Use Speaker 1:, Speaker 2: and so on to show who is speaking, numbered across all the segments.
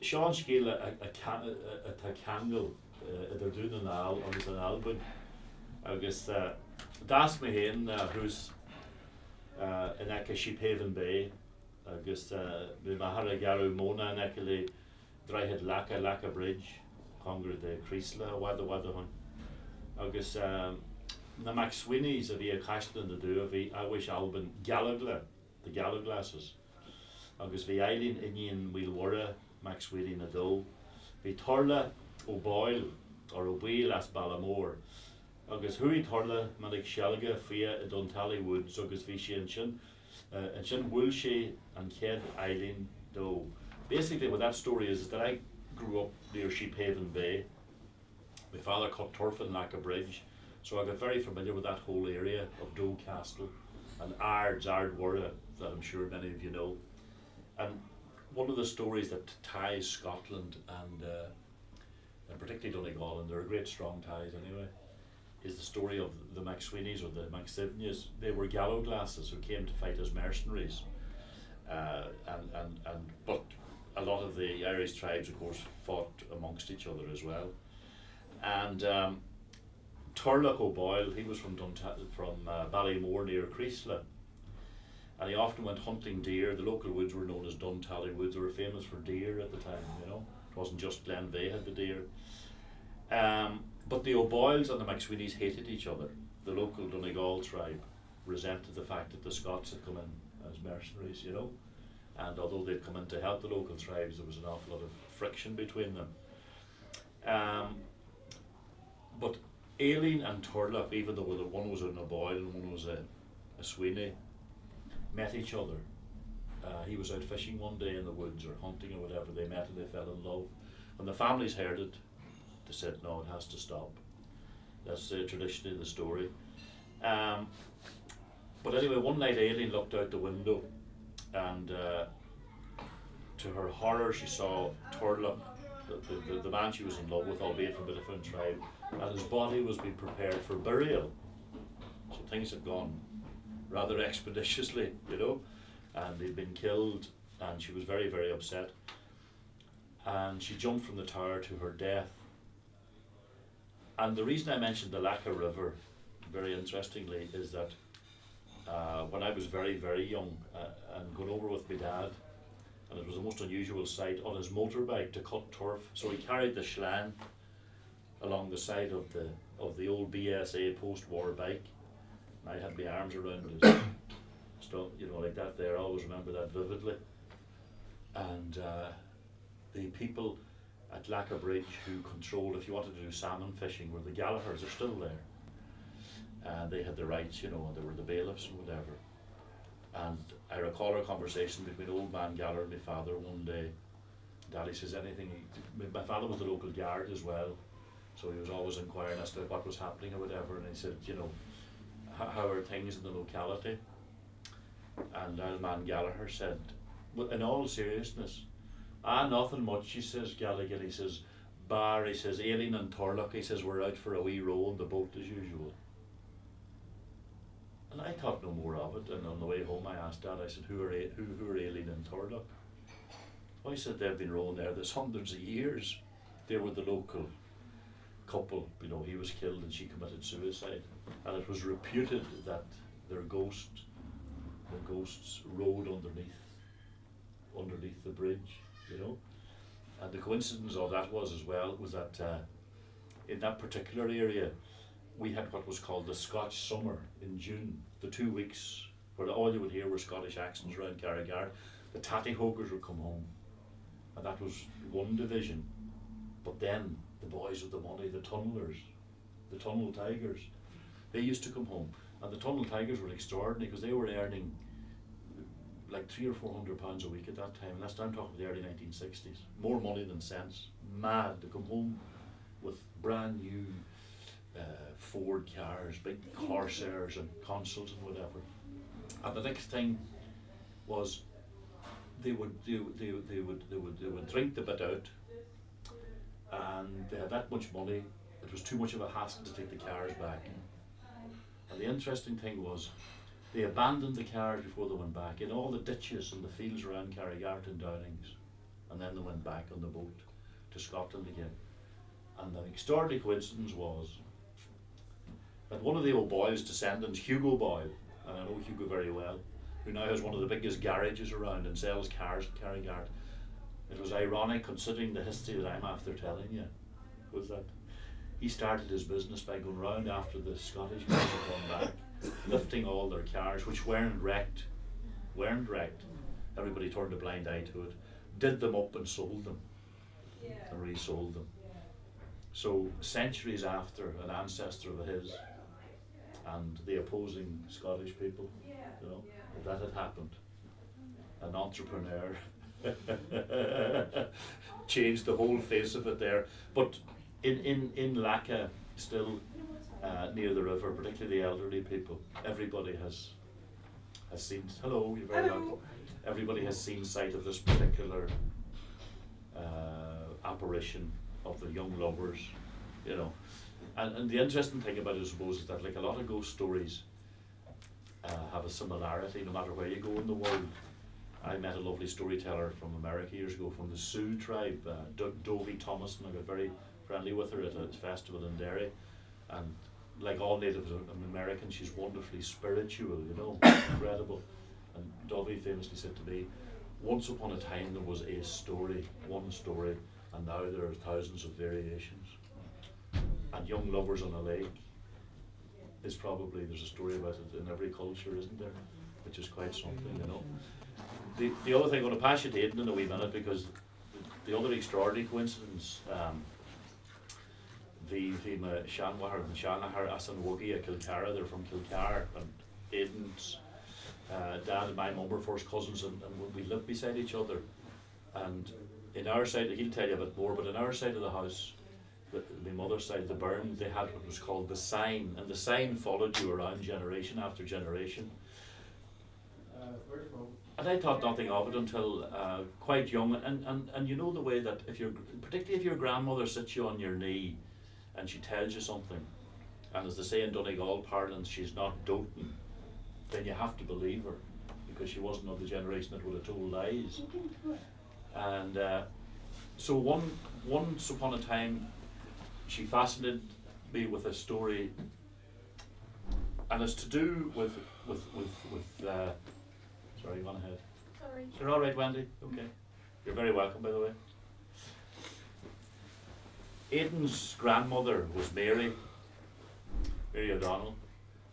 Speaker 1: Sean scéal a candle idir dún an al agus an album agus das me héin who's in eke Sheephaven Bay agus vi ma har a garú móna in eke le dreihead Laka Bridge congra de Crísla wada hon agus na Mac Swinneys a vi a caiistan de dú a vi a wish album Galligan, the Galliglasses agus vi eileen iníon Wheelwarra Mac Swiney na dó vi Torla O'Boyle or O'Boyle as Ballamore agus hui Torla man ag sealga fia a Duntally Woods agus vi sé an sin bhfuil sé an chéad eileen dó. Basically what that story is that I grew up near Sheephaven Bay. My father cut turf in Laka Bridge, so I got very familiar with that whole area of Doe Castle and Ardwarra that I'm sure many of you know. And one of the stories that ties Scotland and particularly Donegal, and they're great strong ties anyway, is the story of the MacSwinneys or the MacSivneys. They were Galloglasses who came to fight as mercenaries, but a lot of the Irish tribes, of course, fought amongst each other as well. And Turlough O'Boyle, he was from Ballymore near Crísla, and he often went hunting deer. The local woods were known as Duntally Woods. They were famous for deer at the time, you know. It wasn't just Glenveigh had the deer. But the O'Boyles and the MacSwinneys hated each other. The local Donegal tribe resented the fact that the Scots had come in as mercenaries, you know. And although they'd come in to help the local tribes, there was an awful lot of friction between them. But Aileen and Turlough, even though one was an O'Boyle and one was a Sweeney, met each other. He was out fishing one day in the woods or hunting or whatever. They met and they fell in love. When the families heard it, they said, no, it has to stop. That's traditionally the story. But anyway, one night Aileen looked out the window and to her horror she saw Turlough, the man she was in love with, albeit from a different tribe, and his body was being prepared for burial. So things had gone rather expeditiously, you know, and he'd been killed, and she was very, very upset. And she jumped from the tower to her death. And the reason I mentioned the Laka River, very interestingly, is that when I was very, very young and going over with my dad, and it was the most unusual sight, on his motorbike to cut turf. So he carried the schlan along the side of the old BSA post-war bike. And I had my arms around his stuff, you know, like that there. I always remember that vividly. And the people at Laka Bridge who controlled, if you wanted to do salmon fishing, were the Gallaghers. They're still there. They had the rights, you know, and they were the bailiffs and whatever. And I recall a conversation between old man Gallagher and my father one day. Daddy says anything. My father was the local guard as well, so he was always inquiring as to what was happening or whatever. And he said, you know, how are things in the locality? And old man Gallagher said, well, in all seriousness, nothing much, he says, Galligan. He says, bar, he says, Aileen and Turlough, he says, we're out for a wee row on the boat as usual. And I thought no more of it, and on the way home I asked Dad, I said, who are Aileen and Turlough? Well, he said, they've been rowing there there's hundreds of years. They were the local couple, you know, he was killed and she committed suicide. And it was reputed that their ghosts rode underneath the bridge, you know. And the coincidence of that was that in that particular area, we had what was called the Scotch summer in June, the 2 weeks where all you would hear were Scottish accents around Carragher. The tatty hokers would come home, and that was one division. But then the boys with the money, the tunnellers, the tunnel tigers, they used to come home, and the tunnel tigers were extraordinary because they were earning like £300 or £400 a week at that time, and that's I'm talking about the early 1960s. More money than sense. Mad to come home with brand new Ford cars, big Corsairs and Consuls and whatever. And the next thing was they would drink the bit out, and they had that much money. It was too much of a hassle to take the cars back. And the interesting thing was they abandoned the cars before they went back in all the ditches and the fields around Carrigart and Downings. and then they went back on the boat to Scotland again. And the extraordinary coincidence was that one of the old Boyle's descendants, Hugo Boyle, and I know Hugo very well, who now has one of the biggest garages around and sells cars in Carrigart. It was ironic considering the history that I'm after telling you, was that he started his business by going round after the Scottish guys had come back, lifting all their cars, which weren't wrecked. Everybody turned a blind eye to it, did them up and sold them, and resold them. So centuries after, an ancestor of his and the opposing Scottish people, you know, that had happened. An entrepreneur changed the whole face of it there. But in Lacca, still near the river, particularly the elderly people, everybody has seen, hello, you're very welcome. Everybody has seen sight of this particular apparition of the young lovers, you know. And the interesting thing about it, I suppose, is that like a lot of ghost stories have a similarity no matter where you go in the world. I met a lovely storyteller from America years ago from the Sioux tribe, Dovie Thomason. I got very friendly with her at a festival in Derry, and like all Native Americans, she's wonderfully spiritual, you know, incredible. And Dovie famously said to me, once upon a time there was a story, one story, and now there are thousands of variations. And young lovers on a lake is probably, there's a story about it in every culture, isn't there? Which is quite something, you know. The other thing, I'm going to pass you to Aidan in a wee minute, because the other extraordinary coincidence, the Shanwahar and Shanahar Asan Wogi at Kilcara, they're from Kilcar, and Aidan's dad and my mum were first cousins, and we lived beside each other. And in our side, he'll tell you a bit more, but in our side of the house, my mother's side, the Burn, they had what was called the sign, and the sign followed you around generation after generation. And I thought nothing of it until quite young, and you know the way that particularly if your grandmother sits you on your knee and she tells you something, and as they say in Donegal parlance, she's not doting, then you have to believe her, because she wasn't of the generation that would have told lies. And so once upon a time, she fascinated me with a story, and it's to do with sorry, go on ahead. Sorry. You're all right, Wendy? Okay. You're very welcome, by the way. Aidan's grandmother was Mary O'Donnell,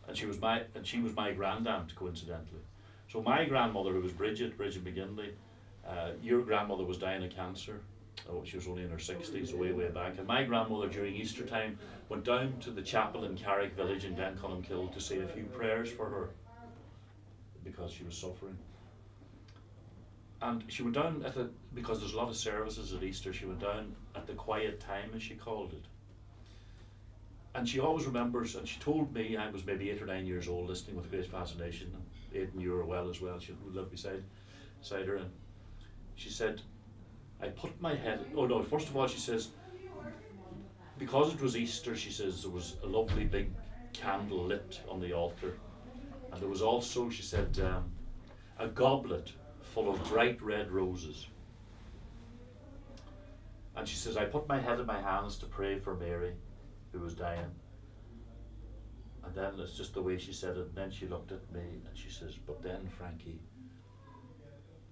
Speaker 1: and she was my grandaunt, coincidentally. So my grandmother, who was Bridget McGinley, your grandmother was dying of cancer. Oh, she was only in her 60s, way back. And my grandmother, during Easter time, went down to the chapel in Carrick village in Glencolmkill to say a few prayers for her, because she was suffering. And she went down because there's a lot of services at Easter, she went down at the quiet time, as she called it. And she always remembers, and she told me, I was maybe 8 or 9 years old, listening with great fascination, and Aidan, you were well as well, she lived beside her, and she said, I put my head, oh no, first of all she says, because it was Easter, she says, there was a lovely big candle lit on the altar, and there was also, she said, a goblet full of bright red roses. And she says, I put my head in my hands to pray for Mary, who was dying. And then it's just the way she said it, and then she looked at me and she says, but then, Frankie,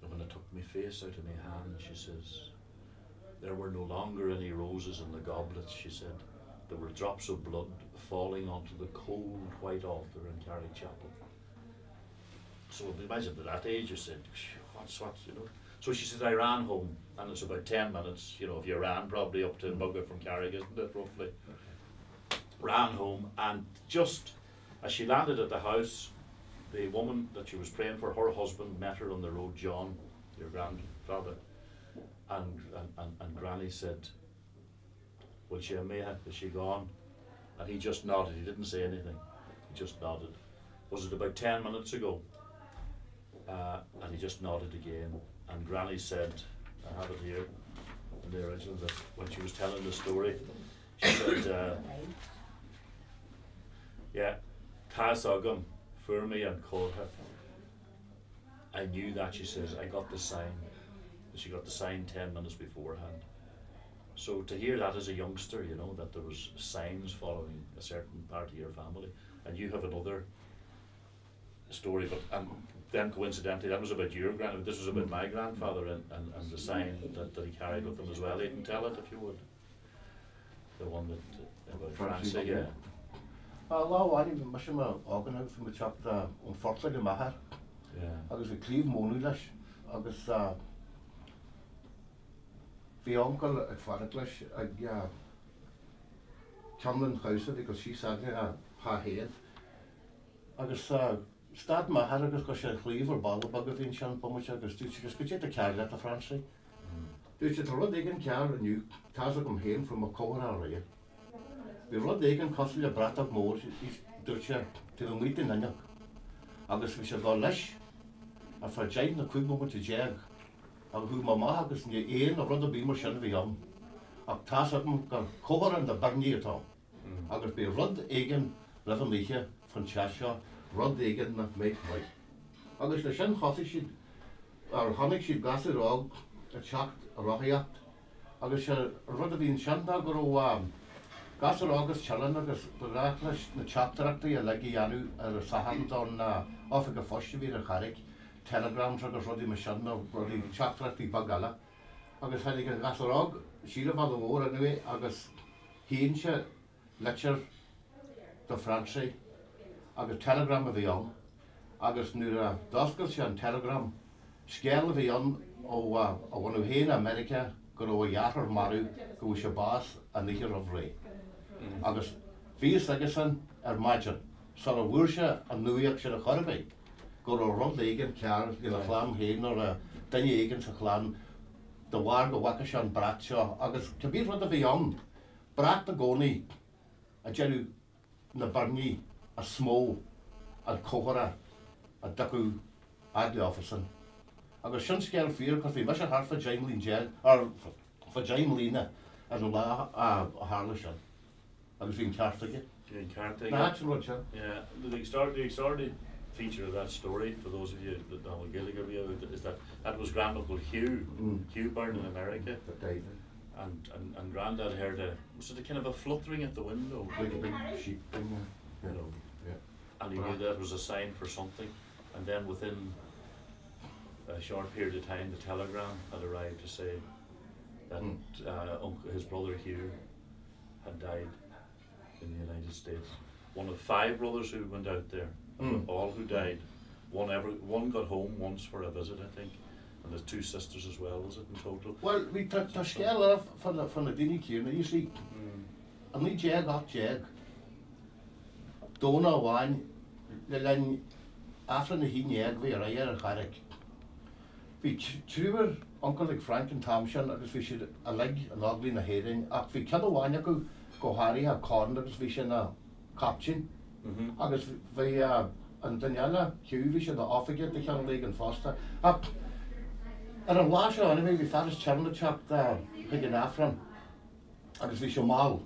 Speaker 1: when I took my face out of my hand, she says, there were no longer any roses in the goblets, she said. There were drops of blood falling onto the cold white altar in Carrick Chapel. So imagine at that age, you said, what's, you know. So she said, I ran home, and it's about 10 minutes, you know, if you ran probably up to Mugger from Carrick, isn't it, roughly? Ran home, and just as she landed at the house, the woman that she was praying for, her husband, met her on the road, John, your grandfather, and Granny said, will she have made it? Is she gone? And he just nodded, he didn't say anything, he just nodded. Was it about 10 minutes ago? And he just nodded again, and Granny said, I have it here in the original, that when she was telling the story, she said, yeah, Tas Agam, Furmi and Korha. I knew that, she says, I got the sign. she got the sign 10 minutes beforehand. So to hear that as a youngster, you know, that there was signs following a certain part of your family, and you have another story, but then coincidentally that was about your this was about my grandfather and the sign that he carried with him as well. You can tell it if you would. The one that about Francie, yeah.
Speaker 2: Lá bhain bhí mis me ágan fi teach an fortla go maithe, agus bhí clíomh mónú leis, agus bhí uncle ag fadach leis ag ceann chausa agus sí sagna há héad. Agus stad maithe agus go sé clíomh ar balla bag a bhín sean bumas agus dúte agus go dé a cear le a Francie. Dúte tá rud éigen cear aniu tá gom héin from a cóhar a réir. Bhí rud éigen cosú le bratach mór dúte tú an mhuite naneach. Agus bhí sé dá leis a fra deid na cuig moment a deag. Agus thu má maith agus ní éon a rud a bí mar sin bhí am. Ach tá gur cóhar an de barníí atá. Agus bhí rud éigen le an líche fan teaseo, rud éigen na méid mhaid. Agus le sin chosaigh siad ar tháinig siad gas rág a teacht a rathaíocht. Agus sé rud a bhíon seanna gur gas agus tealann agus bhreacht leis na teachtarachtaí a leigi anú ar sahan don áfa go foiste bhí a charig, telegrams agus rudí me seanna rudí teachtarachtaí bagala. Agus féidir an gas rág síle bhd a bhór anyway agus híonn se leir do Francie agus telegram a bhí an, agus nuair a doscail sé an telegram scéal a bhí an ó bhhainú héin America gur ó dhearthar marú go bhfuil sé bás a níchar a bhré. Agus bhí agus san ar maidir, sa a bhuair se an nuíoach sé a chorbé, gur ó rud éigen cear i le chláán héin ar a daine éigen sa chláán do bhhar go bhacha se an brat seo, agus cabbí rud a bhí an, brat a gcónaí a deanú na barníí a smó, a cóhara, a dacu agli offisan. Agus sin scéal fíor cos bhí mis a thar fa Jaimlín gel, ar fa Jaimlína ar an lá a hála sin. Agus bhín ceartaige.
Speaker 1: Bhín ceartaige.
Speaker 2: Yeah,
Speaker 1: the extraordinary feature of that story, for those of you that know nGaeilge, is that was Granduncle Hugh, Hugh born in America. And Grandad heard was it a kind of a fluttering at the window?
Speaker 2: Like a big sheep thing,
Speaker 1: you know.
Speaker 2: Yeah.
Speaker 1: And he knew that was a sign for something. And then within a short period of time, the telegram had arrived to say that his brother Hugh had died in the United States. One of 5 brothers who went out there, all who died. One got home once for a visit, I think. And there's 2 sisters as well, was it in total?
Speaker 2: Well, we tá scéal fan the daoine cúna, you see, an ní deag ach deag. Dóna bháin le lein after na hí neag bhí ar a charig. Bhí trúir uncle ag Frank and Thompson agus bhí siad a lig an áglí na héireann, ach bhí cead bháin acu go háirí a corn agus bhí sin a captain. Agus bhí an Daniela Hugh bhí siad a áfigid de cheann lig an fásta. Ar an lá seo anyway bhí fadas teanna teacht chuig an Afran agus bhí seo máil.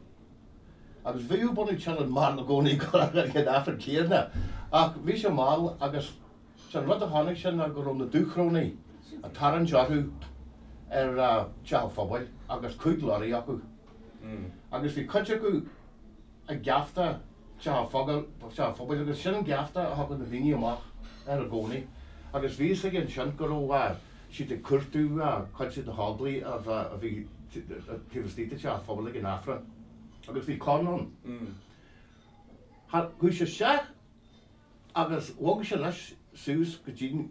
Speaker 2: Agus bhíú bunú teanna máil na gcónaí go an Afran céarna. Ach bhí seo máil agus sean rud a tháinig sin a gur na dúchrónaí a taran dearthú ar teaphobal agus chuig láirí acu. Agus bhí cuite acu a gceafta teaphobal agus sin an gceafta a hagan na daoine amach ar a gcónaí. Agus bhí sa gin sin gur ó siad a curtú chuid na háblaí a bhí tíomhstíte teaphobal in Afra. Agus bhí cánan. Chu sé seach agus bhag sé leis sús go dtín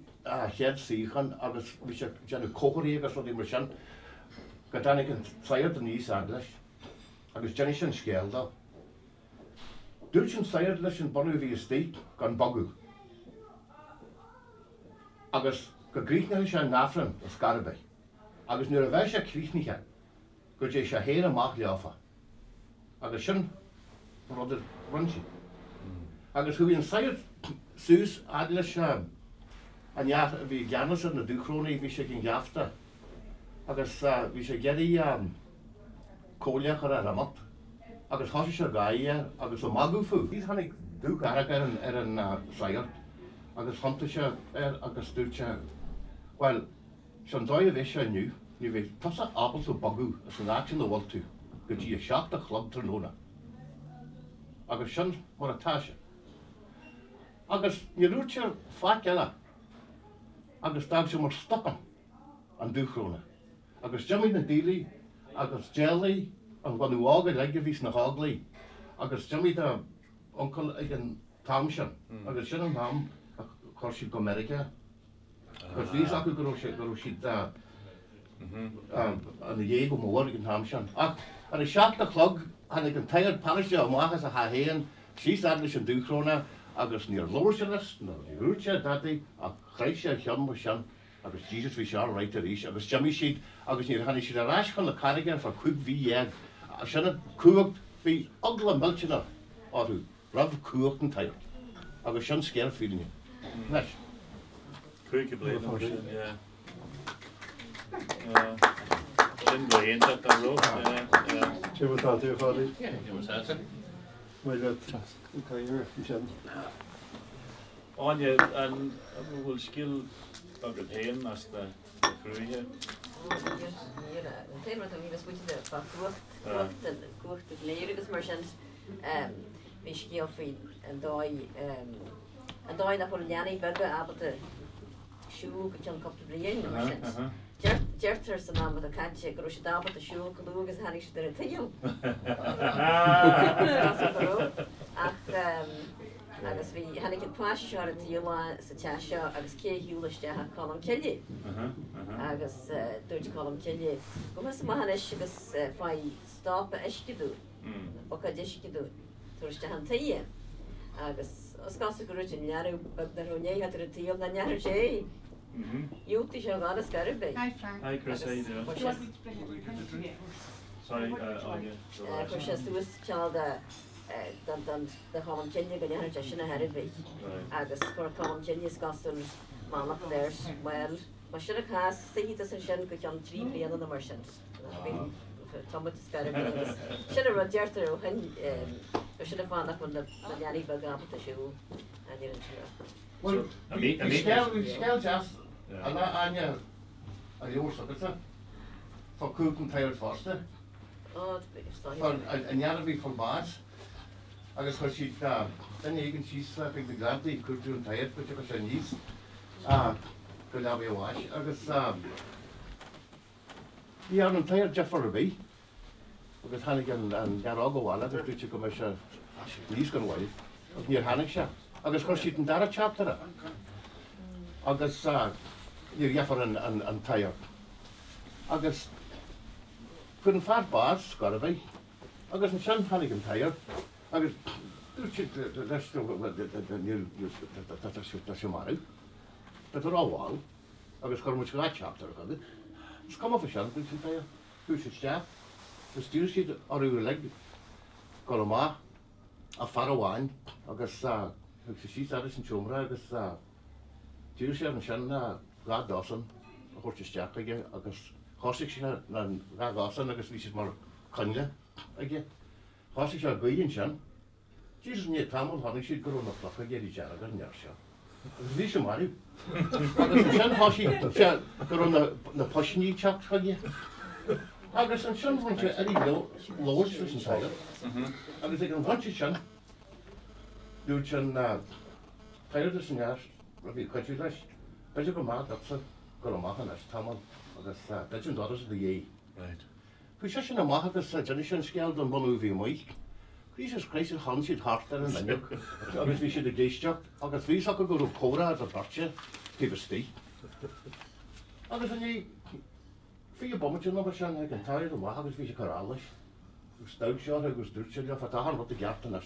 Speaker 2: chead síchan agus bhí sé deanna cóirí agus rudí mar sin go dánig an saoir den níos aglas agus deanna sin scéalta. Dúirt sin saoir leis an bonú bhí istí gan bagú. Agus go gríchna sé an Afran a Scarabé. Agus nuair a bheith sé críchniche go dé sé héana amach leáfa. Agus sin rudidir runsi. Agus chu bhíon saoir sús aglas an bhí geannas na dúchrónaí bhí sé cin gceafta. Agus bhí sé geirí cóileach ar a ramat. Agus thosaigh sé gaithe agus ó magú fú. Bhí tháinig dúch ar an saoir. Agus thanta sé agus dúirt sé, well, Sean dóibh é se nniu, ní bheith tusa abal tú bagú as an áit sin bhil tú, go dtí a seach a chlog tróna. Agus sin mar atáise. Agus ní rútear fá eile, agus dag se mar stopan an dúchróna. Agus Jimmy na dílaí, agus jelly an bhanú ága leige vís na háglaí, agus Jimmy da uncle ag an tamsin, agus sin an tam a chuir siad go America. Agus vís acu go raibh siad an dhé go mór ag an tamsin. Ach, ar a seach na chlog, hannig an tair paniste amachchas a hahéan, síos adlis an dúchróna, agus níor lóirselas, ní rúte dadaí, a chréise a chean mar sean, agus Jesus bhí seán reit a rís, agus Jimmy siad, agus níor hannig siad a rás chun le Galligan for cúg bhí dhéag, a sinna cúacht bhí agla miltena áthú, rah cúacht an tair, agus sin scéir fílinne. Nes?
Speaker 1: Cúig a blian mar sin, yeah. Sin blian that an ró, yeah.
Speaker 3: Jim was out there, Fatty.
Speaker 4: Yeah, it was that.
Speaker 3: My God, okay, you're Jim.
Speaker 1: Anya, and bhfuil skill agad héan as the cruúthe.
Speaker 5: Téimar a bhí spuite fa cuacht léir agus mar sin bhí scéal faoi an dóid nach chuil leanaí bega abalta siú go tean copta blion mar sin. Deirtar san am a caite go sé dábalta siú go lú agus hanig sé ar a tail. Agus bhí hanig an páis seo a tíola sa te seo agus cé hiúlaistethe colm ceile. Agus dúirt colm ceile. Go mas mahanis agus fáid stápa eiscidú, ocha deiscidú, tuairiste an taí. Agus os gasa go ruúte nearú na rónéí hat ar a tíol na nearú sé. Iúta seo gána scarbe.
Speaker 6: Hi, Frank.
Speaker 1: Hi, Chris, how you doing?
Speaker 6: Do you want me to bring it? Can I drink?
Speaker 1: Sorry, Anya.
Speaker 5: Go sé suas teal de colm ceile go nearú sinna herbé. Agus chuir colm ceile gasún mála léir well. Mar sinna cás saíta san sin go cean trí bliana na mar sin. Tomut scarbe agus sinna ru deirtar ó hin go sinna fánach chun na leanaí bag ábalta siú a níor an tíra.
Speaker 2: Well, we scale just Anya a leor agus for cúgan tair fásta.
Speaker 5: Oh,
Speaker 2: An nearad bhí for bás, agus chuir siad den éigen síos ag de grantaí cúrtú an tair, go go sé níos go le bhí bháis, agus bhí an tair Jeffar a bhí, agus hanig an gará go bhála, agus dúte go se níos go bhhaid, agus níor hanig se, agus chuir siad an dara chaptara, agus níor Jeffar an tair. Agus chun an fear bás Scarbe, agus an sin hanig an tair, agus dúirt siad leis tá sé marú, but ar áháil, agus chuir muid go chaptar agad. Is cum fa sin dúirt an tair, dúirt siad steach, gus dúirt siad arú le go má a far amháin, agus sa síos aris an tiomra, agus dúirt siad an sin gá dásan a chuirte steach aige, agus chosig sin na gasan agus bhí mar conile aige. Chosig se gaíonn sin, Jesus ní tamil tháinig siad go na flocha géirí dear agus near seo. Agus bhí sem marú. Agus an sin thosaí go na poisiní teach chuige. Agus an sin bhain se arí lóir fis an taile. Agus ag an bhainte sin, dúirt sin tair san neas a bhí chuitiú leis, beidir go má dapsa go amachchan as tamil. Agus beidir an doras a dhé. Pwy se sin amach agus Jenny sin scéal don bonú bhí muich. Jesus Christ an chan siad hart ar an leniu, agus bhí siad a géisteach, agus bhí sa go gur córa ar a barse taibhsí. Agus an é fí a bommate nó sin ag an tair amach agus bhí sé chorális. Gus staid seo agus dúirt sé lefa táhan rud a gceart an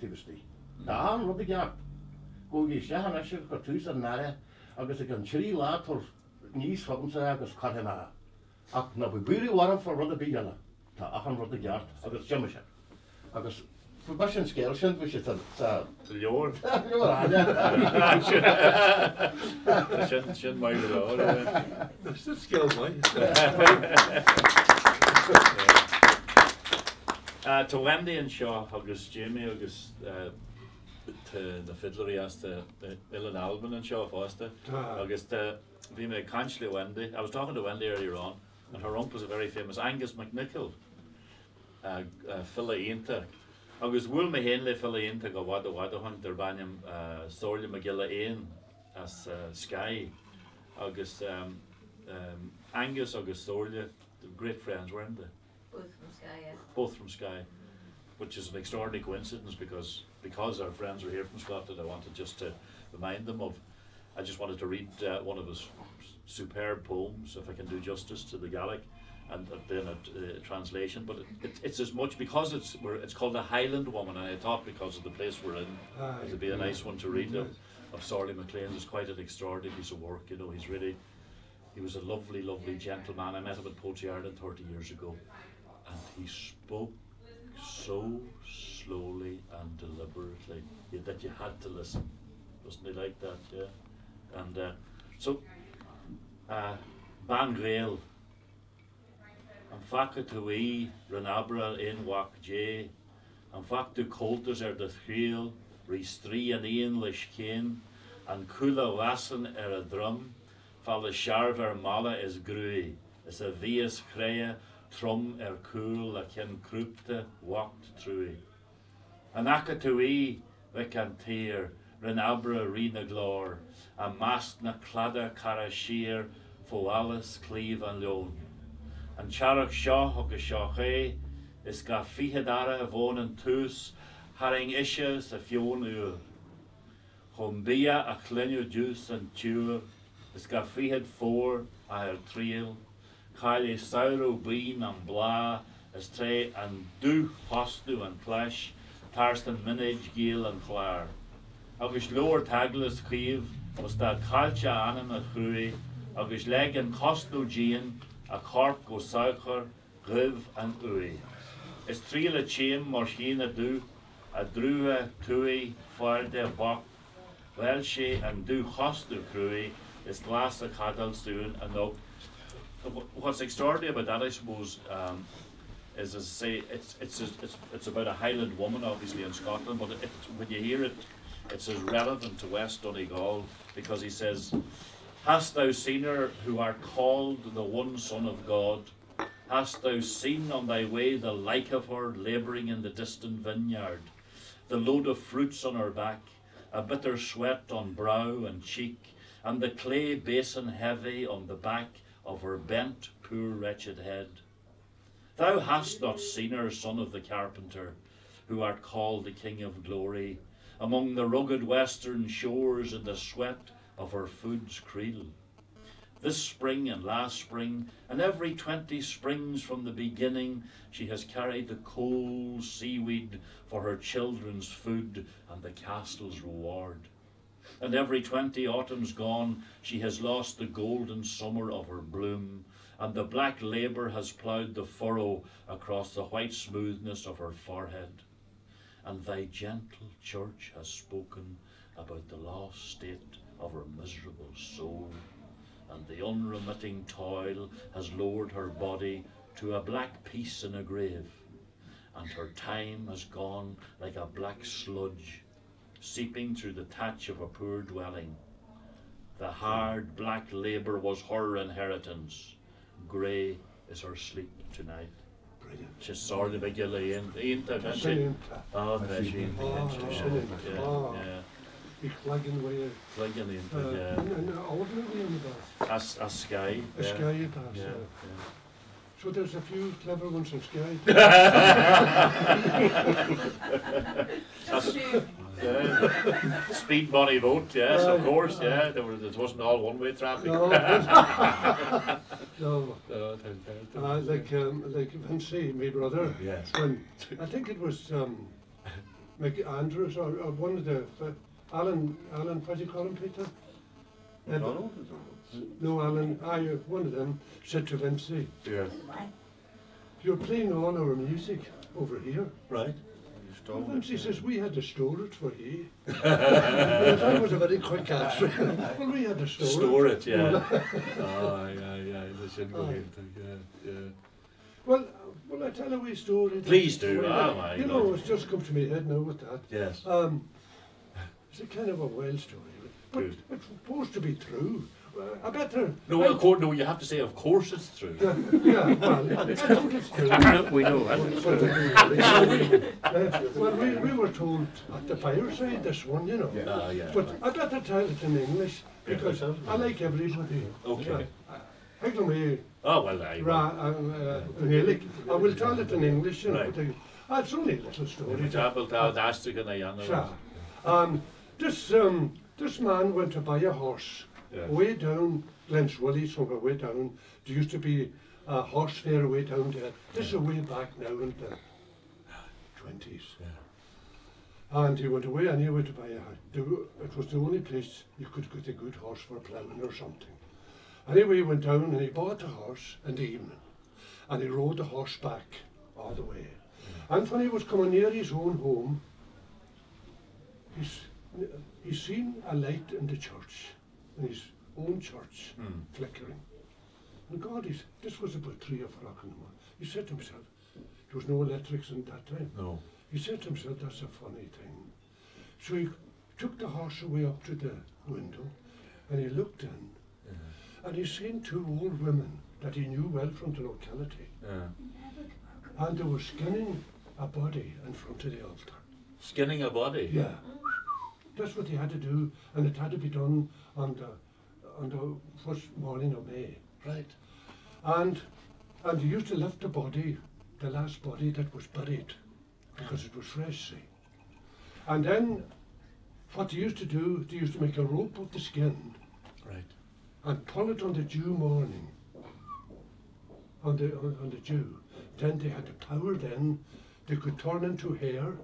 Speaker 2: taibhsí. Táhan rud a gceart. Go gé sehan eisi go tús an náire agus ag an trí látor níos fogamsa agus carhena. Ach na bhí búrí waran for rud a bíana, tá achan rud a gceart agus Jimmy sin. Agus fu sin scéil sin bhí sé
Speaker 1: Leor. Sin mai leor.
Speaker 3: Still skills, mate.
Speaker 1: To Wendy and Shaw agus Jamie agus the fiddlery as the Ilan Alban and Shaw Foster agus we made constantly Wendy. I was talking to Wendy earlier on, and her uncle's a very famous Angus MacNichol, Philaienta. Agus bhfuil me héin le Philaienta go wada hunt der baniam Sorla Magilla Ain as Skye. Agus Angus agus Sorla, the great friends, weren't they?
Speaker 5: Both from Skye, yeah.
Speaker 1: Both from Skye, which is an extraordinary coincidence because our friends are here from Scotland. I wanted just to remind them of. I just wanted to read one of his superb poems, if I can do justice to the Gaelic, and then a translation. But it's as much because it's called the Highland Woman, and I thought because of the place we're in, it would be a nice one to read of Sorley MacLean. It's quite an extraordinary piece of work. You know, he was a lovely, lovely gentleman. I met him at Poetry Ireland 30 years ago, and he spoke so slowly and deliberately that you had to listen. Wasn't he like that? Yeah. And so, Ban Gael, and faca to we, Renabra in Wak J, and fac to colters the Thriel, Restri and Ian Lishkin, and Kula Wasson a drum, Fala Sharver Mala is Grui, is a Vias Creia, Trum Cool, a Ken Krupte, walked through. And Aka to we, Vecantir, Renabra Rena Glor, a mast na clada carashir, Foalis, Cleve and Lone. And Charach Shaw agus Shaché is ga fihadara von and tus, haring isha sa fion ur. Hombia a clenio juice and tuer, is ga fihad four a her triel, Kylie Sauro bean and blah, is tre and du hostu and clash, Tarstan Minage, Gil and Clare. Agus lower taglas Cleve, was that Calcha anima chrui, agus leg and costo jean, a corp go saucher, griv and ui. Is triel a chain marshina du, a drua tui, farde bok, Welsh and du costo crui, is glass a cadal soon and no. What's extraordinary about that, I suppose, is as I say, it's about a Highland woman, obviously in Scotland, but when you hear it, it's as relevant to West Donegal because he says, "Hast thou seen her who are called the one Son of God? Hast thou seen on thy way the like of her labouring in the distant vineyard? The load of fruits on her back, a bitter sweat on brow and cheek, and the clay basin heavy on the back of her bent, poor, wretched head. Thou hast not seen her, son of the carpenter, who art called the King of Glory, among the rugged western shores in the sweat of her food's creel. This spring and last spring, and every 20 springs from the beginning, she has carried the cold seaweed for her children's food and the castle's reward. And every 20 autumns gone, she has lost the golden summer of her bloom, and the black labour has ploughed the furrow across the white smoothness of her forehead. And thy gentle church has spoken about the lost state of her miserable soul, and the unremitting toil has lowered her body to a black peace in a grave, and her time has gone like a black sludge, seeping through the thatch of a poor dwelling. The hard black labour was her inheritance, grey is her sleep tonight." She's sorry to get in. Ain't that she? Oh, that's she. Yeah.
Speaker 3: Be flagging away.
Speaker 1: Flagging in. Yeah.
Speaker 3: And ordinary on the bus.
Speaker 1: As Skye.
Speaker 3: A Skye bus.
Speaker 1: Yeah.
Speaker 3: So there's a few clever ones in Skye.
Speaker 1: Speed money vote, yes, of course, yeah. It wasn't all one-way traffic.
Speaker 3: No. No. Like Vinci, my brother.
Speaker 1: Yes.
Speaker 3: When I think it was Andrews or one of the Alan, what do you call him, Peter? No, Alan. One of them said to Vinci,
Speaker 1: Yes.
Speaker 3: "You're playing all our music over here."
Speaker 2: Right.
Speaker 3: Vinci says, "We had to store it for you." That was a very quick answer. Well, we had to store it.
Speaker 1: Yeah. Oh, yeah. They should go into, yeah.
Speaker 3: Well, I tell a wee story.
Speaker 1: Please do. Oh, my
Speaker 3: You
Speaker 1: God.
Speaker 3: know, it's just come to me head now with that.
Speaker 1: Yes.
Speaker 3: It's a kind of a wild story, but
Speaker 1: Good.
Speaker 3: it's supposed to be true. I better.
Speaker 1: No, no, you have to say, of course it's true.
Speaker 3: Yeah, well, I think it's true.
Speaker 1: We know.
Speaker 3: Well, we were told at the fireside this one, you know.
Speaker 1: Yeah.
Speaker 3: But I better tell it in English because I like everybody.
Speaker 1: Okay.
Speaker 3: Oh,
Speaker 1: well, I
Speaker 3: nGaidhlig. I will tell it in English, you know.
Speaker 1: Right.
Speaker 3: But it's only a little story. This man went to buy a horse way down Glenswilly, somewhere way down. There used to be a horse fair way down there. This is way back now in the 20s. And he went away anyway to buy it was the only place you could get a good horse for ploughing or something. Anyway, he went down and he bought a horse in the evening. And he rode the horse back all the way. And when he was coming near his own home, he seen a light in the church, in his own church, flickering. And God, this was about 3 o'clock in the morning. He said to himself, there was no electrics in that time.
Speaker 1: No.
Speaker 3: He said to himself, that's a funny thing. So he took the horse away up to the window and he looked in. And he seen 2 old women that he knew well from the locality. And they were skinning a body in front of the altar.
Speaker 1: Skinning a body?
Speaker 3: Yeah. That's what they had to do, and it had to be done on the first morning of May.
Speaker 1: Right.
Speaker 3: And they used to lift the body, the last body that was buried, because it was fresh, see. And then what they used to do, they used to make a rope of the skin.
Speaker 1: Right.
Speaker 3: And pull it on the dew morning, on the dew. Then they had the power then, they could turn into hair,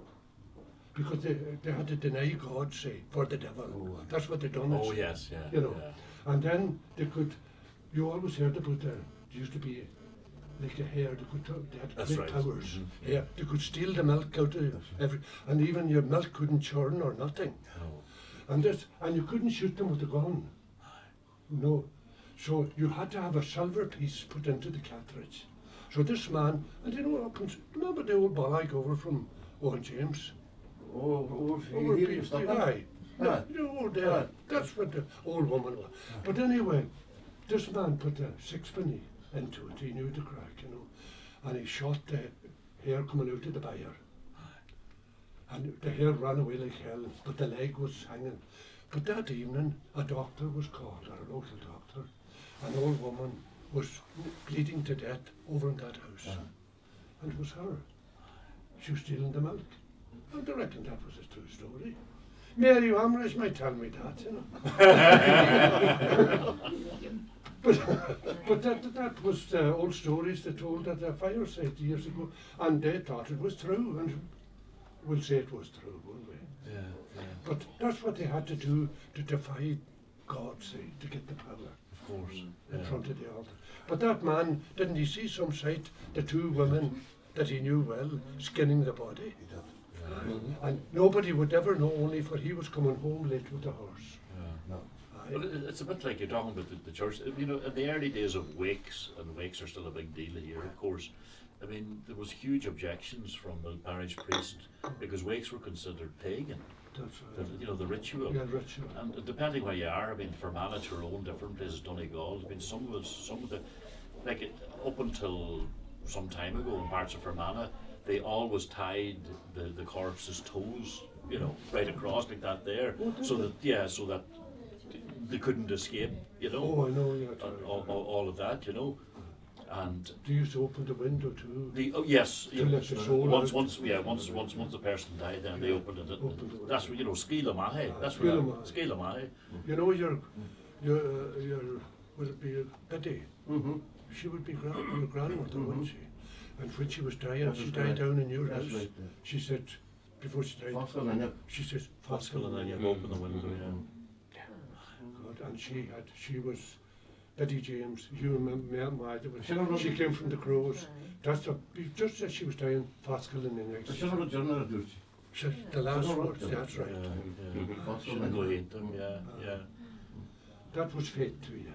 Speaker 3: because they had to deny God, say, for the devil. That's what they done.
Speaker 1: Oh, yes, yeah.
Speaker 3: You know. Yeah. And then they could, you always heard about there used to be like a hair, they had great powers. Yeah, they could steal the milk out of and even your milk couldn't churn or nothing. No. And you couldn't shoot them with a gun. No. So you had to have a silver piece put into the cartridge. So this man, and you know what happens? Remember the old bag over from Owen James?
Speaker 2: Over
Speaker 3: here,
Speaker 2: you stop
Speaker 3: aye. No, there. That's what the old woman was. But anyway, this man put a 6penny into it. He knew the crack, you know. And he shot the hair coming out of the buyer. And the hair ran away like hell, but the leg was hanging. But that evening, a doctor was called, or a local doctor. An old woman was bleeding to death over in that house. And it was her. She was stealing the milk. And I reckon that was a true story. Mary Amrish might tell me that, you know. but that was the old stories they told at the fireside years ago. And they thought it was true. And we'll say it was true, won't we?
Speaker 1: Yeah.
Speaker 3: But that's what they had to do to defy God, say, to get the power.
Speaker 1: Of course.
Speaker 3: In front of the altar. But that man, didn't he see some sight, the 2 women that he knew well, skinning the body? And nobody would ever know, only for he was coming home late with the horse.
Speaker 1: Well, it's a bit like you're talking about the church. You know, in the early days of wakes, and wakes are still a big deal here, of course. I mean, there was huge objections from the parish priest because wakes were considered pagan.
Speaker 3: That's right.
Speaker 1: You know, the ritual.
Speaker 3: Yeah, ritual.
Speaker 1: And depending where you are, I mean, Fermanagh, Tyrone, different places, Donegal, I mean, some of the, like up until some time ago in parts of Fermanagh, they always tied the corpse's toes, you know, right across like that there, so that they couldn't escape, you know.
Speaker 3: Oh, I know, yeah.
Speaker 1: All of that, you know. And
Speaker 3: they used to open the window too.
Speaker 1: Yes.
Speaker 3: To let the soul
Speaker 1: once the person died, then they opened it. That's what, you know, scéalta mahe. That's what scéalta mahe.
Speaker 3: You know, your would it be Betty? She would be your grandmother, wouldn't she? And when she was dying, she died down in your house. Right, yeah. She said, before she died, she said,
Speaker 1: Fascal, and then you open the window.
Speaker 3: God, and she was Betty James. You remember she came from the Crows. That's just as she was dying, Fascal in the next. The last word, that's right.
Speaker 1: Yeah.
Speaker 3: That was fate to you.